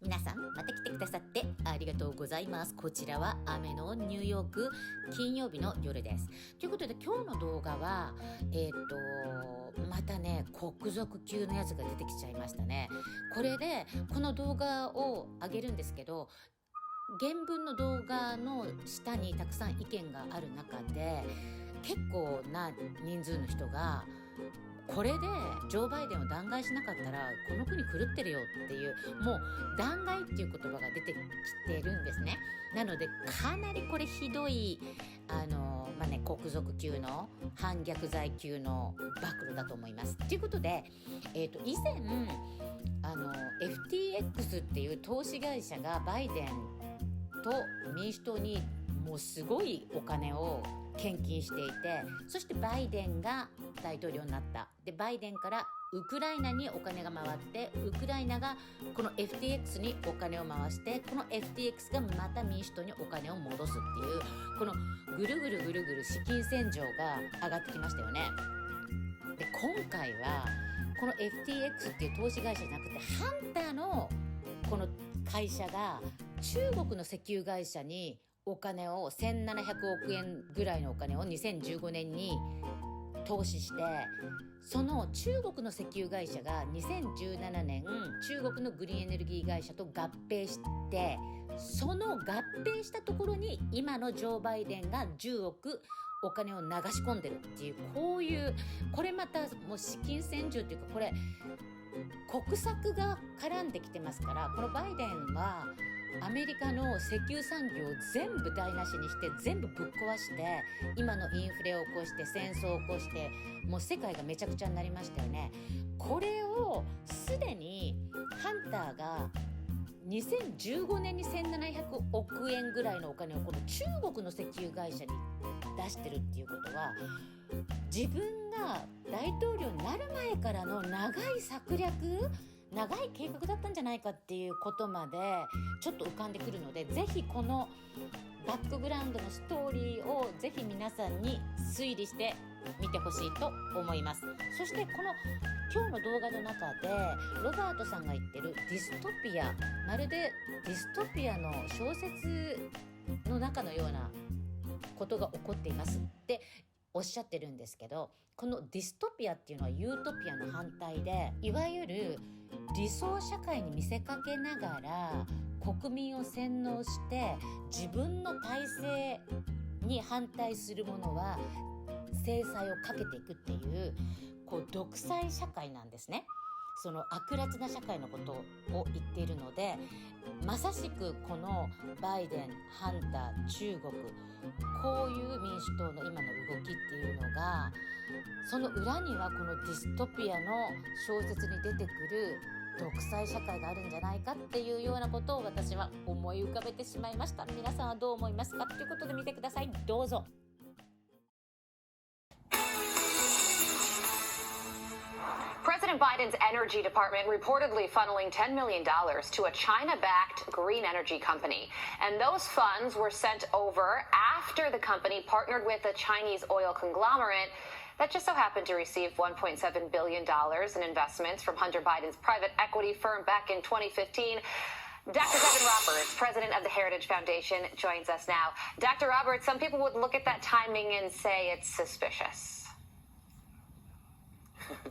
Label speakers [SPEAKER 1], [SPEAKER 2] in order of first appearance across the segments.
[SPEAKER 1] 皆さんまた来てくださってありがとうございます。こちらは雨のニューヨーク金曜日の夜です。ということで今日の動画はまたね国賊級のやつが出てきちゃいましたね。これでこの動画を上げるんですけど、原文の動画の下にたくさん意見がある中で結構な人数の人がこれでジョー・バイデンを弾劾しなかったらこの国狂ってるよっていう、もう弾劾っていう言葉が出てきてるんですね。なのでかなりこれひどい国賊級の反逆罪級の暴露だと思います。ということで、以前FTX っていう投資会社がバイデンと民主党にもうすごいお金を献金していて、そしてバイデンが大統領になった。でバイデンからウクライナにお金が回って、ウクライナがこの FTX にお金を回して、この FTX がまた民主党にお金を戻すっていう、このぐるぐるぐるぐる資金洗浄が上がってきましたよね。で今回はこの FTX っていう投資会社じゃなくてハンターのこの会社が中国の石油会社にお金を1700億円ぐらいのお金を2015年に投資して、その中国の石油会社が2017年中国のグリーンエネルギー会社と合併して、その合併したところに今のジョー・バイデンが10億お金を流し込んでるっていう、こういうこれまたもう資金洗浄というか、これ国策が絡んできてますから、このバイデンはアメリカの石油産業を全部台無しにして、全部ぶっ壊して、今のインフレを起こして戦争を起こして、もう世界がめちゃくちゃになりましたよね。これをすでにハンターが2015年に1700億円ぐらいのお金をこの中国の石油会社に出してるっていうことは、自分が大統領になる前からの長い策略、長い計画だったんじゃないかっていうことまでちょっと浮かんでくるので、ぜひこのバックグラウンドのストーリーをぜひ皆さんに推理してみてほしいと思います。そしてこの今日の動画の中でロバートさんが言ってるディストピア、まるでディストピアの小説の中のようなことが起こっていますっておっしゃってるんですけど、このディストピアっていうのはユートピアの反対で、いわゆる理想社会に見せかけながら国民を洗脳して自分の体制に反対する者は制裁をかけていくっていう、独裁社会なんですね。その悪辣な社会のことを言っているので、まさしくこのバイデン、ハンター、中国、こういう民主党の今の動きっていうのが、その裏にはこのディストピアの小説に出てくる独裁社会があるんじゃないかっていうようなことを私は思い浮かべてしまいました。皆さんはどう思いますかということで見てください。どうぞ。
[SPEAKER 2] President Biden's energy department reportedly funneling $10 million to a China-backed green energy company. And those funds were sent over after the company partnered with a Chinese oil conglomerate that just so happened to receive $1.7 billion in investments from Hunter Biden's private equity firm back in 2015. Dr. Devin Roberts, president of the Heritage Foundation, joins us now. Dr. Roberts, some people would look at that timing and say it's suspicious.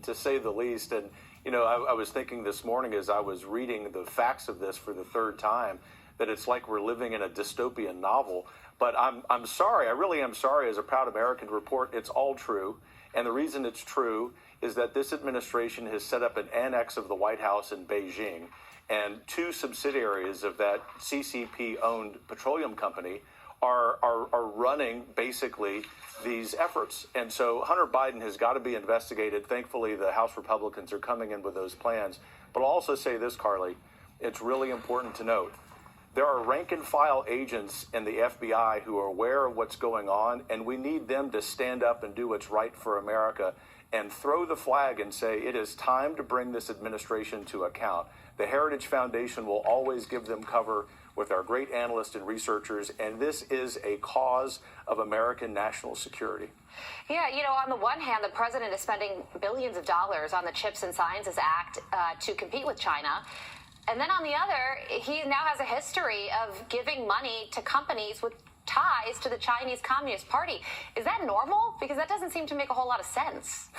[SPEAKER 3] To say the least. And, I was thinking this morning as I was reading the facts of this for the third time, that it's like we're living in a dystopian novel. But I'm sorry, I really am sorry, as a proud American to report it's all true. And the reason it's true is that this administration has set up an annex of the White House in Beijing, and two subsidiaries of that CCP-owned petroleum company are running basically these efforts. And so Hunter Biden has got to be investigated. Thankfully, the House Republicans are coming in with those plans. But I'll also say this, Carly, it's really important to note. There are rank and file agents in the FBI who are aware of what's going on, and we need them to stand up and do what's right for America and throw the flag and say it is time to bring this administration to account. The Heritage Foundation will always give them cover with our great analysts and researchers, and this is a cause of American national security.
[SPEAKER 2] Yeah, on the one hand, the president is spending billions of dollars on the Chips and Sciences Act to compete with China. And then on the other, he now has a history of giving money to companies with ties to the Chinese Communist Party. Is that normal? Because that doesn't seem to make a whole lot of sense.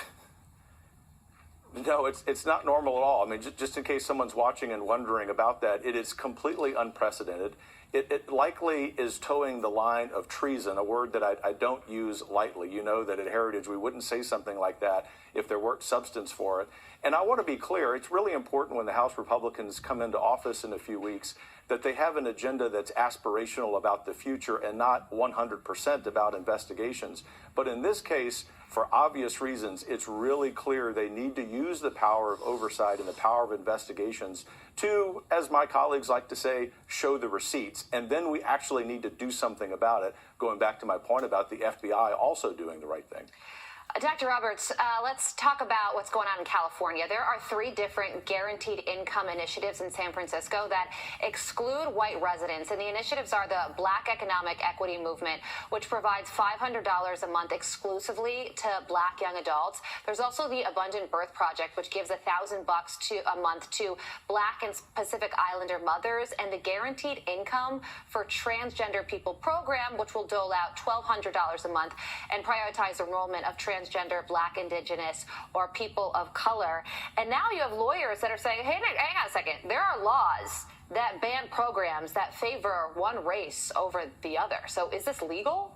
[SPEAKER 3] No, it's not normal at all. I mean, just in case someone's watching and wondering about that, it is completely unprecedented. It likely is towing the line of treason, a word that I don't use lightly. You know that at Heritage we wouldn't say something like that if there weren't substance for it. And I want to be clear, it's really important when the House Republicans come into office in a few weeks that they have an agenda that's aspirational about the future and not 100% about investigations. But in this case, for obvious reasons, it's really clear they need to use the power of oversight and the power of investigations to, as my colleagues like to say, show the receipts. And then we actually need to do something about it, going back to my point about the FBI also doing the right thing.
[SPEAKER 2] Dr. Roberts, let's talk about what's going on in California. There are 3 different guaranteed income initiatives in San Francisco that exclude white residents. And the initiatives are the Black Economic Equity Movement, which provides $500 a month exclusively to Black young adults. There's also the Abundant Birth Project, which gives $1,000 a month to Black and Pacific Islander mothers, and the Guaranteed Income for Transgender People program, which will dole out $1,200 a month and prioritize enrollment of transgender, Black, Indigenous, or people of color. And now you have lawyers that are saying, hey, hang on a second, there are laws that ban programs that favor one race over the other. So is this legal?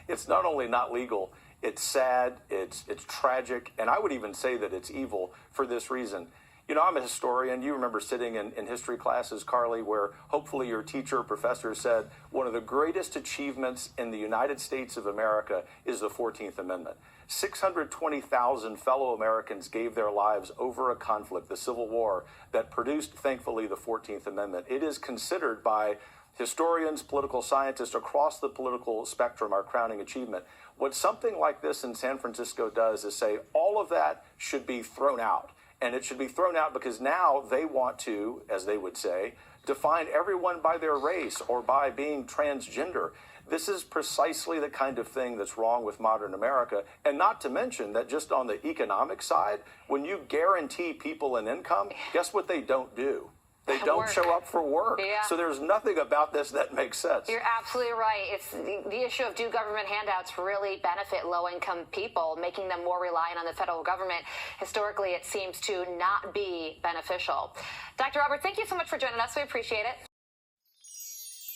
[SPEAKER 3] It's not only not legal, it's sad, it's tragic, and I would even say that it's evil for this reason. You know, I'm a historian. You remember sitting in history classes, Carly, where hopefully your teacher or professor said one of the greatest achievements in the United States of America is the 14th Amendment. 620,000 fellow Americans gave their lives over a conflict, the Civil War, that produced, thankfully, the 14th Amendment. It is considered by historians, political scientists across the political spectrum our crowning achievement. What something like this in San Francisco does is say all of that should be thrown out. And it should be thrown out because now they want to, as they would say, define everyone by their race or by being transgender. This is precisely the kind of thing that's wrong with modern America. And not to mention that just on the economic side, when you guarantee people an income, guess what they don't do? They don't show up for work.
[SPEAKER 2] Yeah.
[SPEAKER 3] So there's nothing about this that makes sense.
[SPEAKER 2] You're absolutely right. It's the issue of do government handouts really benefit low-income people, making them more reliant on the federal government? Historically, it seems to not be beneficial. Dr. Robert, thank you so much for joining us. We appreciate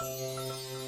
[SPEAKER 2] it.